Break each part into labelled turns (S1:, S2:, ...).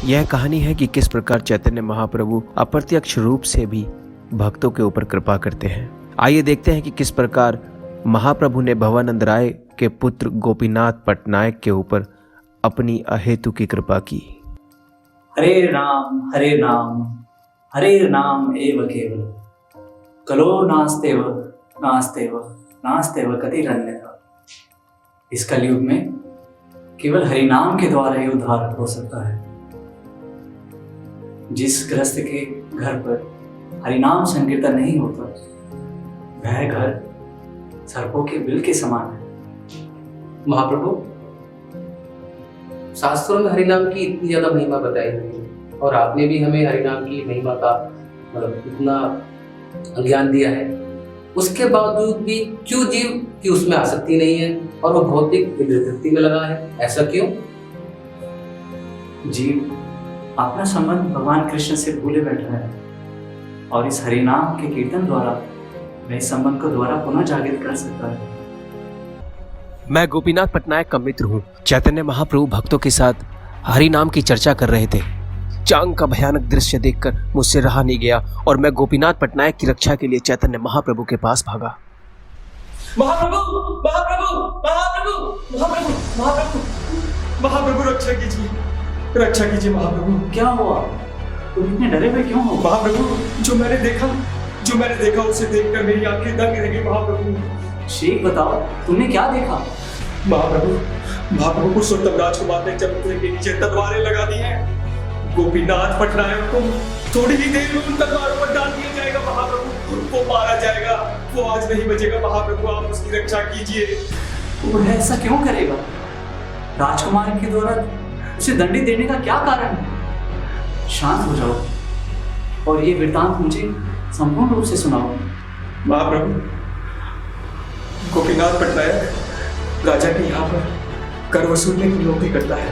S1: यह कहानी है कि किस प्रकार चैतन्य महाप्रभु अप्रत्यक्ष रूप से भी भक्तों के ऊपर कृपा करते हैं। आइए देखते हैं कि किस प्रकार महाप्रभु ने भवानंद राय के पुत्र गोपीनाथ पटनायक के ऊपर अपनी अहेतु की कृपा की।
S2: हरे नाम एव केवल कलो नास्तेव नास्तेव कतिरन्यथा। इस कलयुग में केवल हरि नाम के द्वारा ही उद्धार हो सकता है। जिस गृहस्थ के घर पर हरिनाम संकीर्तन नहीं होता वह घर सर्पों के बिल के समान है।
S3: महाप्रभु, शास्त्रों में हरिनाम की इतनी ज्यादा महिमा बताई हुई है और आपने भी हमें हरिनाम की महिमा का इतना ज्ञान दिया है। उसके बावजूद भी क्यों जीव की उसमें आसक्ति नहीं है और वो भौतिक वृत्ति में लगा है, ऐसा क्यों?
S2: जीव अपना संबंध भगवान कृष्ण से भूले बैठा है और इस हरिनाम के कीर्तन द्वारा वह इस संबंध को द्वारा पुनः जागृत कर सकता है।
S1: मैं गोपीनाथ पटनायक का मित्र हूँ। चैतन्य महाप्रभु भक्तों के साथ हरि नाम की चर्चा कर रहे थे। चांग का भयानक दृश्य देखकर मुझसे रहा नहीं गया और मैं गोपीनाथ पटनायक की रक्षा के लिए चैतन्य महाप्रभु के पास भागा।
S4: महाप्रभु महाप्रभु महाप्रभु महाप्रभु महाप्रभु महाप्रभु रक्षा कीजिए महाप्रभु।
S2: क्या हुआ? तुम इतने डरे हुए क्यों हो?
S4: महाप्रभु, जो मैंने देखा उसे देखकर मेरी आंखें दंग रह गई महाप्रभु।
S2: शीघ्र बताओ, तुमने क्या देखा?
S4: महाप्रभु पुरुषोत्तम राजकुमार ने चबूतरे के नीचे तलवारें लगा दी हैं। गोपीनाथ पटनायक को थोड़ी ही देर में उन तलवारों पर डाल दिया जाएगा महाप्रभु। वो मारा जाएगा, वो आज नहीं बचेगा महाप्रभु, आप उसकी रक्षा कीजिए।
S2: वो ऐसा क्यों करेगा? राजकुमार के द्वारा उसे दंडित देने का क्या कारण है? शांत हो जाओ और ये वृत्तांत मुझे संपूर्ण रूप से सुनाओ।
S4: महाप्रभु, गोपीनाथ पटनायक राजा के यहाँ पर कर वसूलने की नौकरी करता है।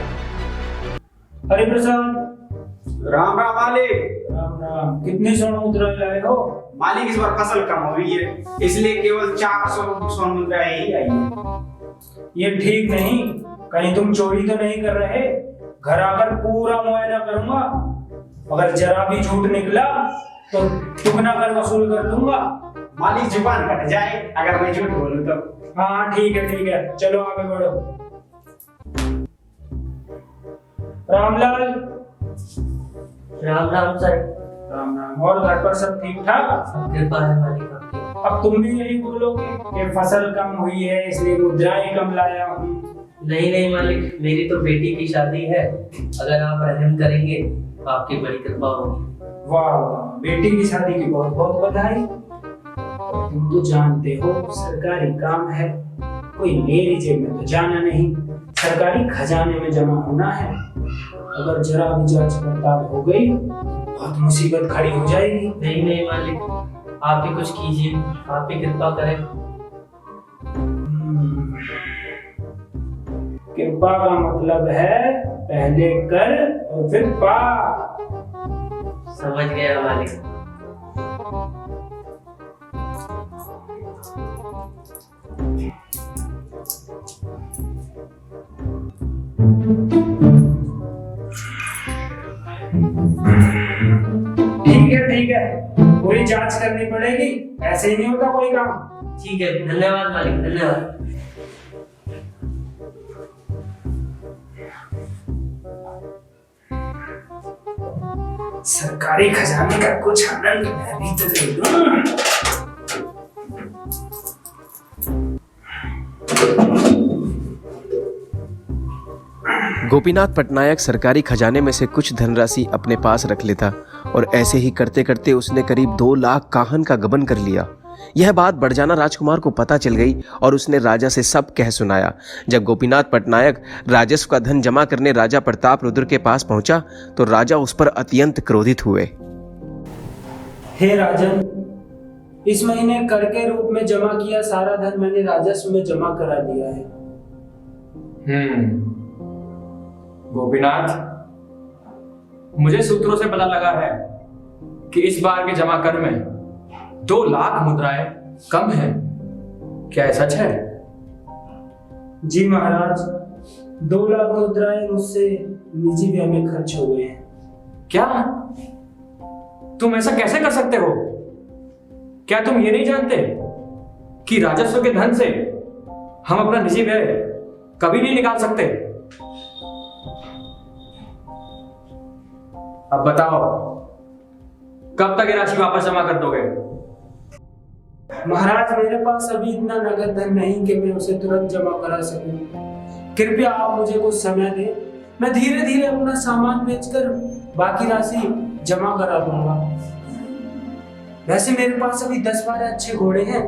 S5: हरि प्रसाद।
S6: राम राम मालिक।
S5: राम राम। कितनी स्वर्ण मुद्रा लाए हो?
S6: मालिक, इस बार फसल कम हो रही है इसलिए केवल 400 स्वर्ण मुद्राएं ही आई है।
S5: ये ठीक नहीं, कहीं तुम चोरी तो नहीं कर रहे? घर आकर पूरा मुआयना करूंगा, अगर जरा भी झूठ निकला तो दुगना कर वसूल कर दूंगा।
S6: मालिक, जुबान कट जाए अगर मैं झूठ बोलूं तो।
S5: हाँ ठीक है, चलो आगे बढ़ो। रामलाल।
S7: राम राम सर।
S5: राम राम। और घर पर सब ठीक ठाक?
S7: सब कृपा है मालिक आपकी।
S5: अब तुम भी यही बोलोगे कि फसल कम हुई है इसलिए मुद्राएं कम लाया हूँ?
S7: नहीं मालिक, मेरी तो बेटी की शादी है, अगर आप रहम करेंगे तो आपकी बड़ी कृपा होगी।
S5: वाह वाह, बेटी की शादी की बहुत बहुत बधाई। तुम तो जानते हो सरकारी काम है, कोई मेरी जेब में तो जाना नहीं, सरकारी खजाने में जमा होना है। अगर जरा भी जांच पड़ताल हो गई बहुत मुसीबत खड़ी हो जाएगी।
S7: नहीं मालिक, आप ही कुछ कीजिए, आप ही कृपा करें।
S5: कृपा का मतलब है पहले कर और फिर पा।
S7: समझ गया मालिक।
S5: ठीक है, पूरी जांच करनी पड़ेगी, ऐसे ही नहीं होता कोई काम।
S7: ठीक है, धन्यवाद मालिक, धन्यवाद।
S5: सरकारी खजाने का कुछ आनंद मैं भी तो ले लूं।
S1: गोपीनाथ पटनायक सरकारी खजाने में से कुछ धनराशि अपने पास रख लेता और ऐसे ही करते करते उसने करीब 2 लाख काहन का गबन कर लिया। यह बात बड़जाना राजकुमार को पता चल गई और उसने राजा से सब कह सुनाया। जब गोपीनाथ पटनायक राजस्व का धन जमा करने राजा प्रताप रुद्र के पास पहुंचा तो राजा उस पर अत्यंत क्रोधित हुए।
S5: हे राजन, इस महीने कर के रूप में जमा किया सारा धन मैंने राजस्व में जमा करा दिया है।
S8: गोपीनाथ, मुझे सूत्रों से पता लगा है कि इस बार के जमा कर में 2 लाख मुद्राएं कम है, क्या ऐसा सच है?
S5: जी महाराज, 2 लाख मुद्राएं मुझसे निजी व्यय में खर्च हो गए हैं।
S8: क्या तुम ऐसा कैसे कर सकते हो? क्या तुम ये नहीं जानते कि राजस्व के धन से हम अपना निजी व्यय कभी नहीं निकाल सकते? अब बताओ, कब तक ये राशि वापस जमा कर दोगे?
S5: महाराज, मेरे पास अभी इतना नगद धन नहीं कि मैं उसे तुरंत जमा करा सकूं। कृपया आप मुझे कुछ समय दें। मैं धीरे धीरे अपना सामान बेचकर बाकी राशि जमा करा दूंगा। वैसे मेरे पास अभी 10-12 अच्छे घोड़े हैं।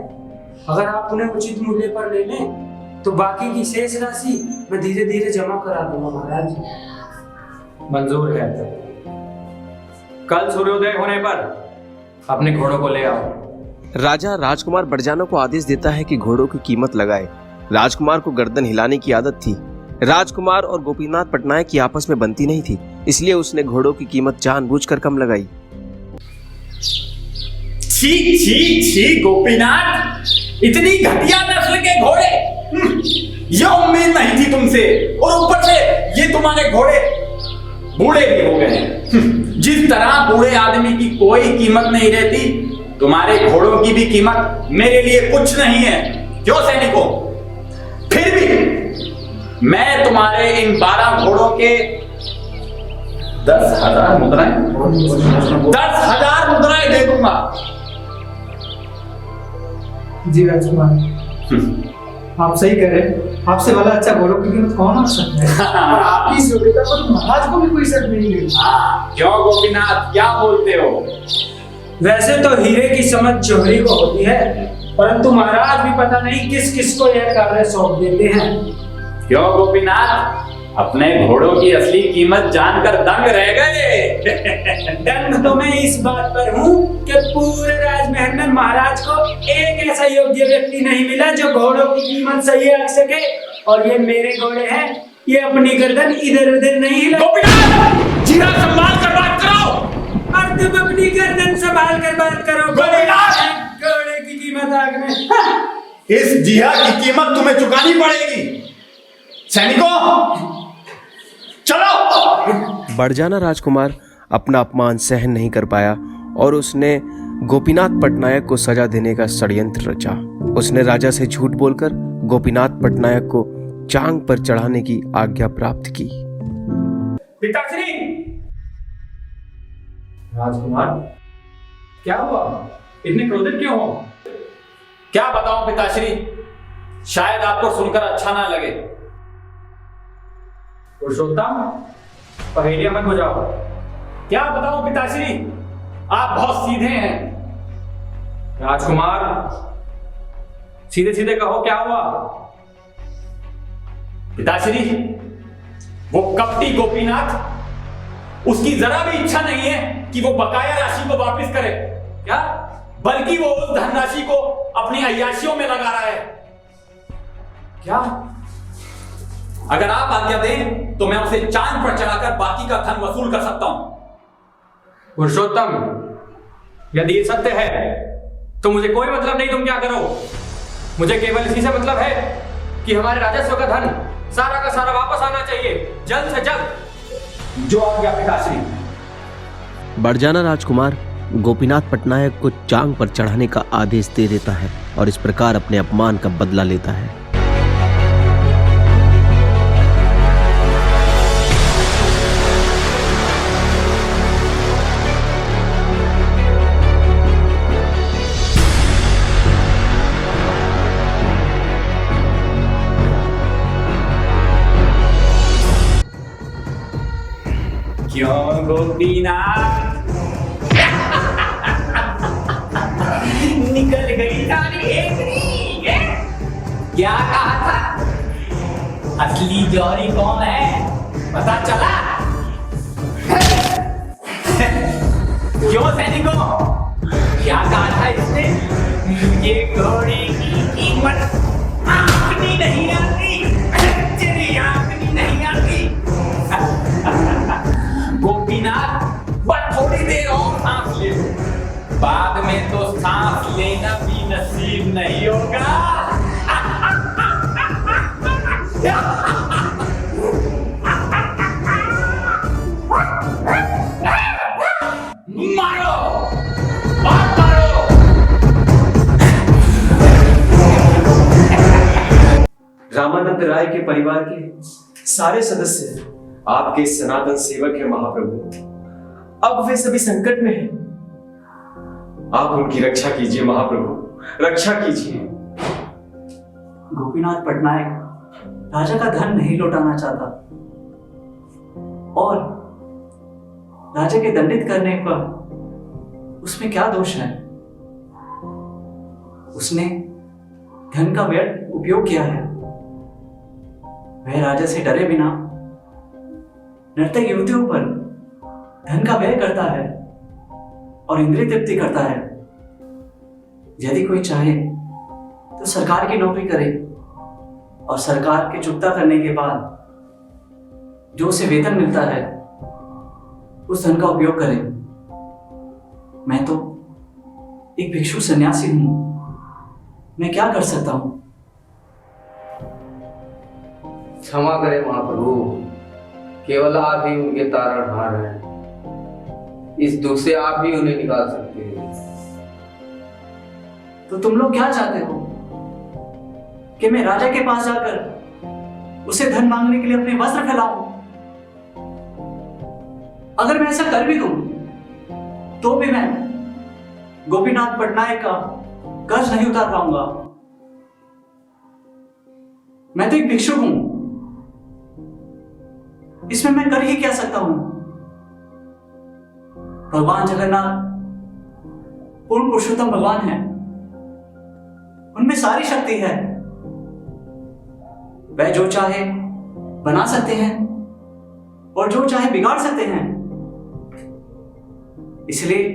S5: अगर आप उन्हें उचित मूल्य पर ले लें तो बाकी की शेष राशि मैं धीरे धीरे जमा करा दूंगा महाराज।
S8: मंजूर है। कल सूर्योदय होने पर अपने घोड़ों को ले आओ।
S1: राजा राजकुमार बड़जाना को आदेश देता है कि घोड़ों की कीमत लगाए। राजकुमार को गर्दन हिलाने की आदत थी। राजकुमार और गोपीनाथ पटनायक की आपस में बनती नहीं थी, इसलिए उसने घोड़ों की कीमत जानबूझकर कम लगाई।
S9: छी छी छी गोपीनाथ, इतनी घटिया नस्ल के घोड़े, ये उम्मीद नहीं थी तुमसे। और ऊपर से ये तुम्हारे घोड़े बूढ़े भी हो गए हैं। जिस तरह बूढ़े आदमी की कोई कीमत नहीं रहती, तुम्हारे घोड़ों की भी कीमत मेरे लिए कुछ नहीं है। क्यों सैनिकों? फिर भी मैं तुम्हारे इन 12 घोड़ों के 10,000 मुद्राएं 10,000 मुद्राएं दे दूंगा।
S2: जी राजकुमार, आप सही कह रहे हैं। आपसे वाला अच्छा घोड़ों की कीमत कौन आ सकता है? और आपकी इस योग्यता पर महाराज को भी कोई शक नहीं है।
S9: क्यों गोपीनाथ, क्या बोलते हो?
S5: वैसे तो हीरे की समझ जौहरी को होती है, परंतु महाराज भी पता नहीं किस किस को यह कार्य सौंप देते हैं।
S9: क्यों गोपीनाथ, अपने घोड़ों की असली कीमत जानकर दंग रह गए?
S5: दंग तो मैं इस बात पर हूँ कि पूरे राजमहल में महाराज को एक ऐसा योग्य व्यक्ति नहीं मिला जो घोड़ों की कीमत सही रख सके। और ये मेरे घोड़े हैं, ये अपनी गर्दन इधर उधर नहीं हिला।
S9: गोपीनाथ, जीरा संभाल कर बात करो।
S5: और तुम अपनी गर्दन संभाल कर बात करो। घोड़े की कीमत आग में।
S9: इस जिहा की कीमत तुम्हें चुकानी पड़ेगी। सैनिकों, चलो।
S1: बड़जाना राजकुमार अपना अपमान सहन नहीं कर पाया और उसने गोपीनाथ पटनायक को सजा देने का षड्यंत्र रचा। उसने राजा से झूठ बोलकर गोपीनाथ पटनायक को चांग पर चढ़ाने की आज्ञा प्राप्त की।
S8: पिताश्री! राजकुमार, क्या हुआ? इतने क्रोधित क्यों हो?
S9: क्या बताऊं पिताश्री, शायद आपको सुनकर अच्छा ना लगे।
S8: पुरुषोत्तम, पहेलियां मत बुझाओ।
S9: क्या बताऊं पिताश्री, आप बहुत सीधे हैं।
S8: राजकुमार, सीधे सीधे कहो, क्या हुआ?
S9: पिताश्री, वो कपटी गोपीनाथ, उसकी जरा भी इच्छा नहीं है कि वो बकाया राशि को वापस करे। क्या? बल्कि वो उस धनराशि को अपनी अय्याशियों में लगा रहा है।
S8: क्या?
S9: अगर आप आज्ञा दें तो मैं उसे चांद पर चढ़ाकर बाकी का धन वसूल कर सकता हूं।
S8: पुरुषोत्तम, यदि ये सत्य है तो मुझे कोई मतलब नहीं तुम क्या करो। मुझे केवल इसी से मतलब है कि हमारे राजस्व का धन सारा का सारा वापस आना चाहिए, जल्द से जल्द।
S9: जो आज्ञा पिताश्री।
S1: बड़जाना राजकुमार गोपीनाथ पटनायक को चांग पर चढ़ाने का आदेश दे देता है और इस प्रकार अपने अपमान का बदला लेता है।
S9: क्यों गोपीनाथ, निकल गई सारी हेकड़ी। क्या कहा था? असली जौहरी कौन है पता चला? क्यों सैनिकों, क्या कहा था इसने? ये घोड़े की कीमत आंकनी नहीं आती, तेरी आंकनी नहीं आती। गोपीनाथ, बस थोड़ी देर और सांस ले लो, बाद में तो सांस लेना भी नसीब नहीं होगा। मारो और मारो।
S4: रामानंद राय के परिवार के सारे सदस्य आपके सनातन सेवक हैं महाप्रभु। अब वे सभी संकट में हैं। आप उनकी रक्षा कीजिए महाप्रभु, रक्षा कीजिए।
S2: गोपीनाथ पटनायक राजा का धन नहीं लौटाना चाहता और राजा के दंडित करने पर उसमें क्या दोष है? उसने धन का व्यर्थ उपयोग किया है। वह राजा से डरे बिना नर्तक युवतियों पर धन का व्यय करता है और इंद्रिय तृप्ति करता है। यदि कोई चाहे तो सरकार की नौकरी करे और सरकार के चुकता करने के बाद जो उसे वेतन मिलता है उस धन का उपयोग करे। मैं तो एक भिक्षु सन्यासी हूं, मैं क्या कर सकता हूं?
S3: क्षमा करें महाप्रभु, केवल आप ही उनके तारणहार हैं। इस दुख से आप ही उन्हें निकाल सकते हैं।
S2: तो तुम लोग क्या चाहते हो कि मैं राजा के पास जाकर उसे धन मांगने के लिए अपने वस्त्र फैलाऊं? अगर मैं ऐसा कर भी दूं तो भी मैं गोपीनाथ पटनायक का कर्ज नहीं उतार पाऊंगा। मैं तो एक भिक्षुक हूं, इसमें मैं कर ही क्या सकता हूं? भगवान जगन्नाथ पूर्ण पुरुषोत्तम भगवान हैं, उनमें सारी शक्ति है। वह जो चाहे बना सकते हैं और जो चाहे बिगाड़ सकते हैं। इसलिए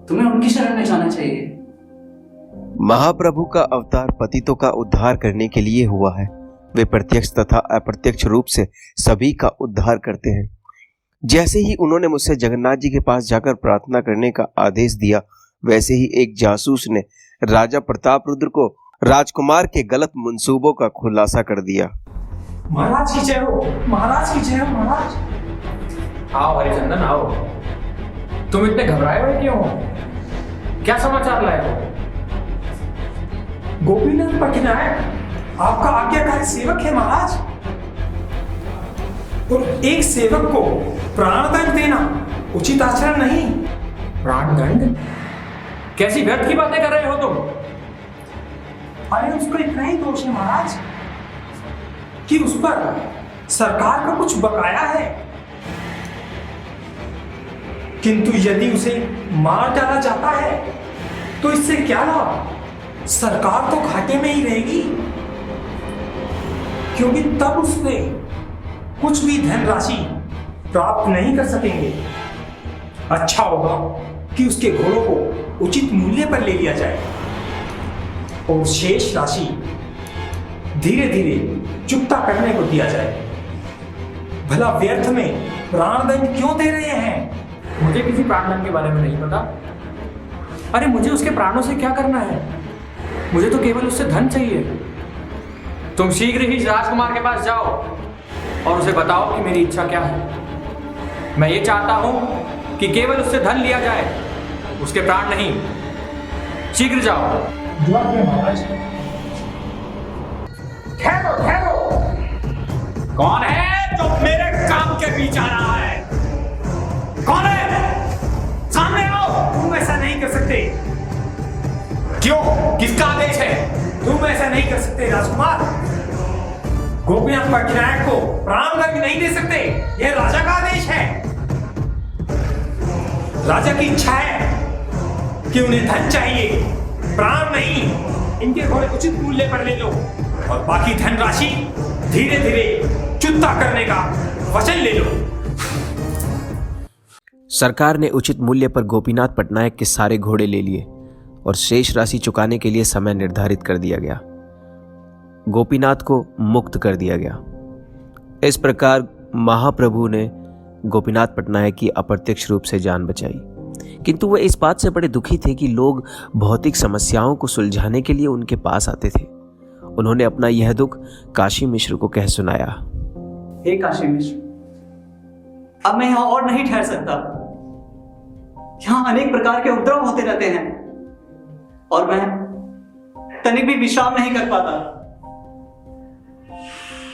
S2: तुम्हें उनकी शरण में जाना चाहिए।
S1: महाप्रभु का अवतार पतितों का उद्धार करने के लिए हुआ है। वे प्रत्यक्ष तथा अप्रत्यक्ष रूप से सभी का उद्धार करते हैं। जैसे ही उन्होंने मुझसे जगन्नाथ जी के पास जाकर प्रार्थना करने का आदेश दिया, वैसे ही एक जासूस ने राजा प्रताप रुद्र को राजकुमार के गलत मंसूबों का खुलासा कर दिया।
S8: महाराज की जय हो, महाराज की जय हो। महाराज आओ हरिचंदन आओ। तुम इतने घबराए हुए क्यों हो? क्या समाचार लाए हो?
S10: गोपीनाथ पटनायक आपका आज्ञाकारी सेवक है महाराज, और एक सेवक को प्राणदंड देना उचित आचरण नहीं।
S8: प्राणदंड? कैसी व्यर्थ की बातें कर रहे हो तुम?
S10: अरे उसका इतना ही दोष है महाराज कि उस पर सरकार का कुछ बकाया है, किंतु यदि उसे मार डाला जाता है तो इससे क्या लाभ? सरकार तो घाटे में ही रहेगी, क्योंकि तब उससे कुछ भी धनराशि प्राप्त नहीं कर सकेंगे। अच्छा होगा कि उसके घोड़ों को उचित मूल्य पर ले लिया जाए और शेष राशि धीरे धीरे चुकता करने को दिया जाए। भला व्यर्थ में प्राणदंड क्यों दे रहे हैं?
S8: मुझे किसी प्राणदंड के बारे में नहीं पता। अरे मुझे उसके प्राणों से क्या करना है? मुझे तो केवल उससे धन चाहिए। तुम शीघ्र ही राजकुमार के पास जाओ और उसे बताओ कि मेरी इच्छा क्या है। मैं ये चाहता हूं कि केवल उससे धन लिया जाए, उसके प्राण नहीं। शीघ्र जाओ।
S9: ठहरो ठहरो, कौन है जो मेरे काम के बीच आ रहा है? कौन है? सामने आओ।
S10: तुम ऐसा नहीं कर सकते।
S9: क्यों? किसका आदेश है?
S10: तुम ऐसा नहीं कर सकते राजकुमार। गोपीनाथ पटनायक को प्राणदंड नहीं दे सकते, यह राजा का आदेश है। राजा की इच्छा है कि उन्हें धन चाहिए, प्राण नहीं। इनके घोड़े उचित मूल्य पर ले लो और बाकी धनराशि धीरे धीरे चुकता करने का वचन ले लो।
S1: सरकार ने उचित मूल्य पर गोपीनाथ पटनायक के सारे घोड़े ले लिए और शेष राशि चुकाने के लिए समय निर्धारित कर दिया गया। गोपीनाथ को मुक्त कर दिया गया। इस प्रकार महाप्रभु ने गोपीनाथ पटनायक की अप्रत्यक्ष रूप से जान बचाई, किंतु वे इस बात से बड़े दुखी थे कि लोग भौतिक समस्याओं को सुलझाने के लिए उनके पास आते थे। उन्होंने अपना यह दुख काशी मिश्र को कह सुनाया।
S2: हे काशी मिश्र, अब मैं यहाँ और नहीं ठहर सकता। यहाँ अनेक प्रकार के उपद्रव होते रहते हैं और मैं तनिक भी विश्राम नहीं कर पाता।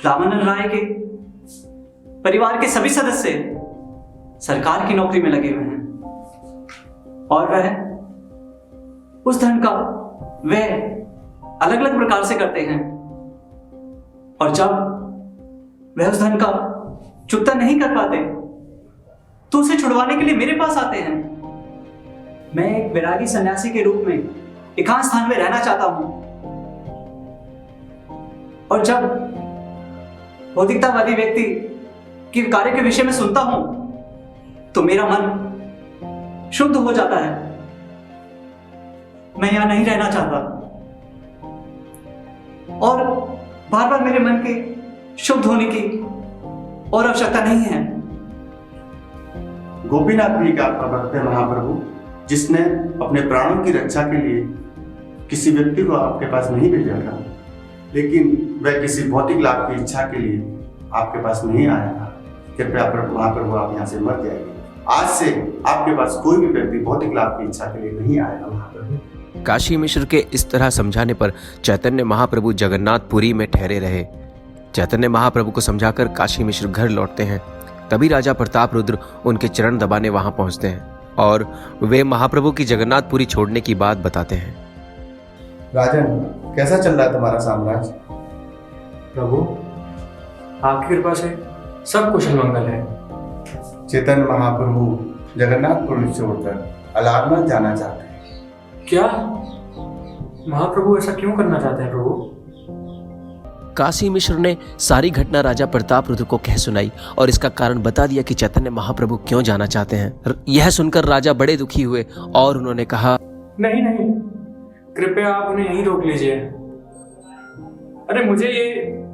S2: रामानंद राय के परिवार के सभी सदस्य सरकार की नौकरी में लगे हुए हैं और वह उस धन का व्यय अलग अलग प्रकार से करते हैं और जब वह उस धन का चुकता नहीं कर पाते तो उसे छुड़वाने के लिए मेरे पास आते हैं। मैं एक वैरागी सन्यासी के रूप में एकांत स्थान में रहना चाहता हूं और जब भौतिकतावादी व्यक्ति के कार्य के विषय में सुनता हूं तो मेरा मन शुद्ध हो जाता है। मैं यहां नहीं रहना चाहता और बार बार मेरे मन के शुद्ध होने की और आवश्यकता नहीं है।
S11: गोपीनाथ भी एक आपका भक्त है महाप्रभु, जिसने अपने प्राणों की रक्षा के लिए किसी व्यक्ति को आपके पास नहीं भेजा था, लेकिन वह किसी भौतिक लाभ की इच्छा के लिए आपके पास नहीं आया था। कृपया महाप्रभु आप यहाँ से मत जाइए। आज से आपके पास कोई भी व्यक्ति भौतिक लाभ की इच्छा के लिए नहीं आएगा महाप्रभु।
S1: काशी मिश्र के इस तरह समझाने पर चैतन्य महाप्रभु जगन्नाथपुरी में ठहरे रहे। चैतन्य महाप्रभु को समझाकर काशी मिश्र घर लौटते हैं। तभी राजा प्रताप रुद्र उनके चरण दबाने वहां पहुंचते हैं और वे महाप्रभु की जगन्नाथपुरी छोड़ने की बात बताते हैं।
S11: राजन, कैसा चल रहा है तुम्हारा साम्राज्य?
S8: प्रभु, आपकी कृपा से सब कुशल मंगल है।
S11: चैतन्य महाप्रभु जगन्नाथपुरी छोड़कर अलारनाथ जाना चाहते हैं।
S8: क्या महाप्रभु ऐसा क्यों करना चाहते हैं प्रभु?
S1: काशी मिश्र ने सारी घटना राजा प्रताप रुद्र को कह सुनाई और इसका कारण बता दिया कि चैतन्य महाप्रभु क्यों जाना चाहते हैं। यह सुनकर राजा बड़े दुखी हुए और उन्होंने कहा,
S8: नहीं नहीं, कृपया आप उन्हें यहीं रोक लीजिए। अरे मुझे ये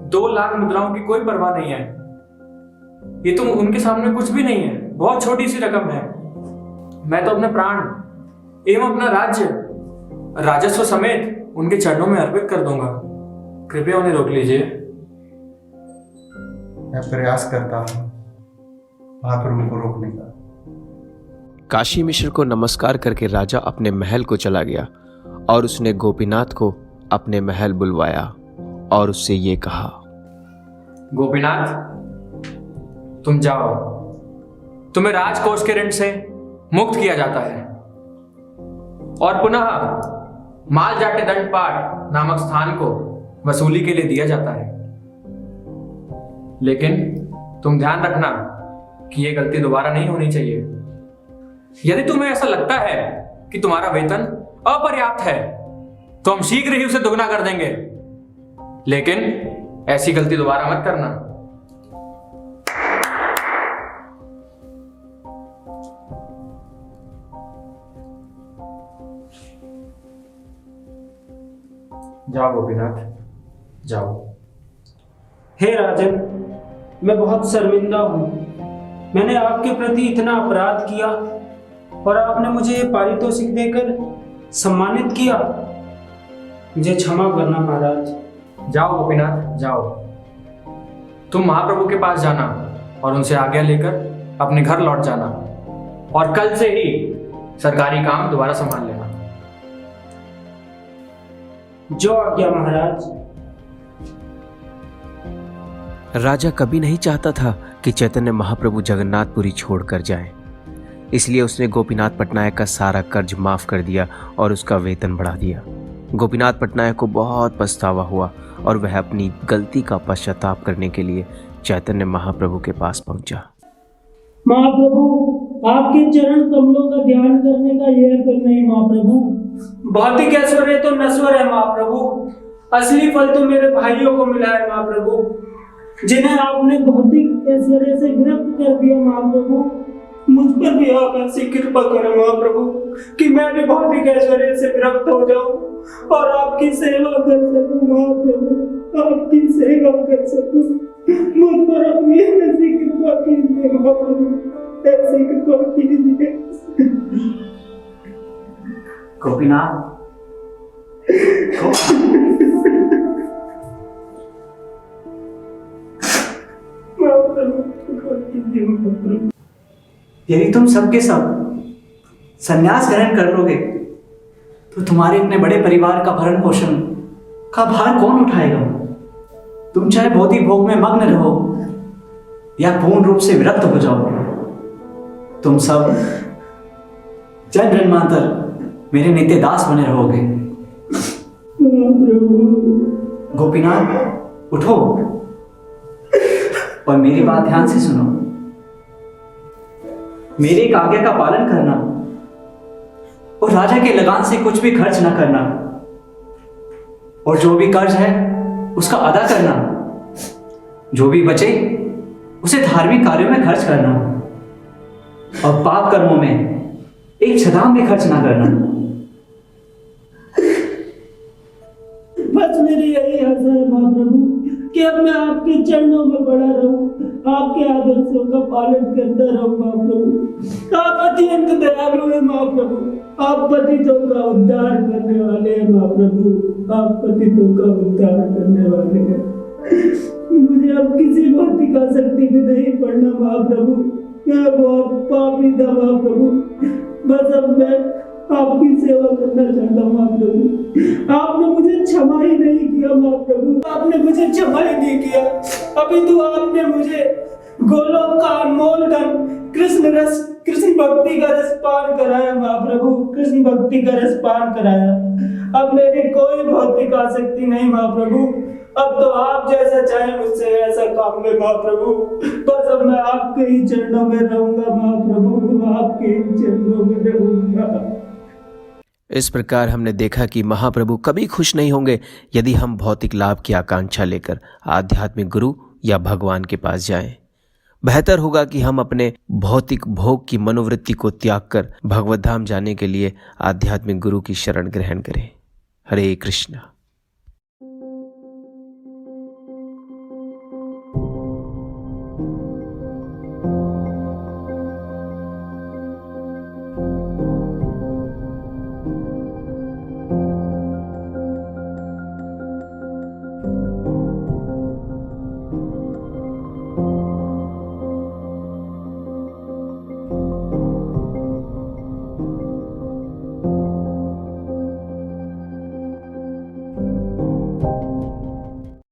S8: 2 लाख मुद्राओं की कोई परवाह नहीं है। ये तो उनके सामने कुछ भी नहीं है, बहुत छोटी सी रकम है। मैं तो अपने प्राण एवं अपना राज्य राजस्व समेत उनके चरणों में अर्पित कर दूंगा। कृपया उन्हें रोक लीजिए।
S11: मैं प्रयास करता हूँ महाप्रभु को रोकने का।
S1: काशी मिश्र को नमस्कार करके राजा अपने महल को चला गया और उसने गोपीनाथ को अपने महल बुलवाया और उससे ये कहा,
S8: गोपीनाथ, तुम जाओ। तुम्हें राजकोष के ऋण से मुक्त किया जाता है और पुनः माल जाटे दंडपाठ नामक स्थान को वसूली के लिए दिया जाता है। लेकिन तुम ध्यान रखना कि यह गलती दोबारा नहीं होनी चाहिए। यदि तुम्हें ऐसा लगता है कि तुम्हारा वेतन अपर्याप्त है तो हम शीघ्र ही उसे दोगुना कर देंगे, लेकिन ऐसी गलती दोबारा मत करना। जाओ गोपीनाथ, जाओ।
S5: हे राजन, मैं बहुत शर्मिंदा हूँ। मैंने आपके प्रति इतना अपराध किया और आपने मुझे ये पारितोषिक देकर सम्मानित किया। मुझे क्षमा करना महाराज।
S8: जाओ गोपीनाथ, जाओ। तुम महाप्रभु के पास जाना और उनसे आज्ञा लेकर अपने घर लौट जाना और कल से ही सरकारी काम दोबारा संभाल लेना।
S5: जो आज्ञा महाराज।
S1: राजा कभी नहीं चाहता था कि चैतन्य महाप्रभु जगन्नाथपुरी छोड़कर जाएं। इसलिए उसने गोपीनाथ पटनायक का सारा कर्ज माफ कर दिया और उसका वेतन बढ़ा दिया। गोपीनाथ पटनायक को बहुत पछतावा हुआ और वह अपनी गलती का पश्चाताप करने के लिए चैतन्य महाप्रभु के पास पहुंचा।
S5: महाप्रभु, आपके चरण कमलों का ध्यान करने का यह फल नहीं महाप्रभु। भौतिक ऐश्वर्य तो नश्वर है महाप्रभु, असली फल तो मेरे भाइयों को मिला है महाप्रभु, जिन्हें आपने भौतिक ऐश्वर्य से गिरफ्त कर दिया महाप्रभु। मुझ पर भी आप ऐसी कृपा करें महाप्रभु कि मैं भी भौतिक ऐश्वर्य से गिरफ्त हो जाऊं और आपकी सेवा कर सकूं महाप्रभु, आपकी सेवा कर सकूं। मुझ पर अपनी ऐसी कृपा कीजिए महाप्रभु, ऐसी कृपा कीजिए।
S2: गोपीनाथ, यदि तुम सबके सब संन्यास ग्रहण कर लोगे तो तुम्हारे इतने बड़े परिवार का भरण पोषण का भार कौन उठाएगा? तुम चाहे भौतिक भोग में मग्न रहो या पूर्ण रूप से विरक्त हो जाओ, तुम सब जन्म जन्मांतर मेरे नित्य दास बने रहोगे। गोपीनाथ उठो और मेरी बात ध्यान से सुनो। मेरी एक आज्ञा का पालन करना और राजा के लगान से कुछ भी खर्च ना करना, और जो भी कर्ज है उसका अदा करना, जो भी बचे उसे धार्मिक कार्यों में खर्च करना, और पाप कर्मों में एक छदाम भी खर्च ना करना।
S5: बस मेरी यही आशा है महाप्रभु कि अब मैं आपके चरणों में पड़ा रहूं, आपके आदर्शों का पालन करता रहूं महाप्रभु। आप अत्यंत दयालु हैं महाप्रभु, आप पतितों का उद्धार करने वाले हैं महाप्रभु, आप पतितों का उद्धार करने वाले हैं। मुझे अब किसी भौतिक आसक्ति में नहीं पड़ना महाप्रभु, मैं बहुत पापी था महाप्रभु, बस अब मैं आपकी सेवा करना चाहता हूँ महाप्रभु। आपने मुझे क्षमा ही नहीं किया महाप्रभु, आपने मुझे क्षमा ही नहीं किया। अभी तो आपने मुझे गोलोक का अनमोल धन कृष्ण भक्ति का रस पान कराया महाप्रभु, कृष्ण भक्ति का रस पान कराया। अब मेरी कोई भौतिक आसक्ति नहीं महाप्रभु, अब तो आप जैसा चाहे मुझसे ऐसा काम ले महाप्रभु। बस अब मैं आपके ही चरणों में रहूंगा महाप्रभु, आपके ही चरणों में रहूंगा।
S1: इस प्रकार हमने देखा कि महाप्रभु कभी खुश नहीं होंगे यदि हम भौतिक लाभ की आकांक्षा लेकर आध्यात्मिक गुरु या भगवान के पास जाएं। बेहतर होगा कि हम अपने भौतिक भोग की मनोवृत्ति को त्याग कर भगवत धाम जाने के लिए आध्यात्मिक गुरु की शरण ग्रहण करें। हरे कृष्णा।